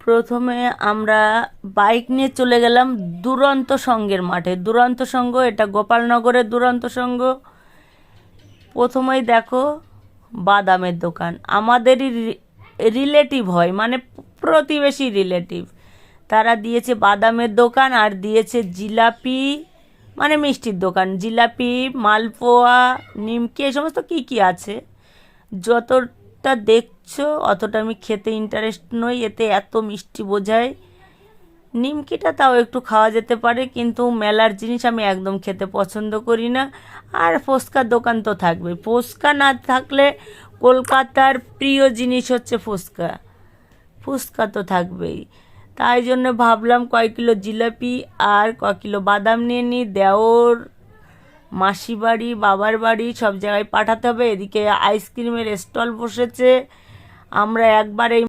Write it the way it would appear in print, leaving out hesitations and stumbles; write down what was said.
প্রথমে আমরা বাইক নিয়ে চলে গেলাম দুরন্ত সংঘের মাঠে। দুরন্ত সংঘ, এটা গোপালনগরের দুরন্ত সংঘ। প্রথমেই দেখো বাদামের দোকান, আমাদেরই রিলেটিভ হয়, মানে প্রতিবেশী রিলেটিভ। তারা দিয়েছে বাদামের দোকান আর দিয়েছে জিলাপি, মানে মিষ্টির দোকান। জিলাপি, মালপোয়া, নিমকি, এই সমস্ত কী কী আছে। যতটা দেখছো অতটা আমি খেতে ইন্টারেস্ট নই, এতে এত মিষ্টি বোঝায়। নিমকিটা তাও একটু খাওয়া যেতে পারে, কিন্তু মেলার জিনিস আমি একদম খেতে পছন্দ করি না। আর ফুচকার দোকান তো থাকবে, ফুচকা না থাকলে কলকাতার প্রিয় জিনিস হচ্ছে ফুচকা, ফুচকা তো থাকবেই। তাই জন্য ভাবলাম কয় কিলো জিলাপি আর কয় কিলো বাদাম নিয়ে নিই। দেওর, মাসি বাড়ি, বাবার বাড়ি সব জায়গায় পাঠাতে হবে। এদিকে আইসক্রিমের স্টল বসেছে। আমরা একবার এই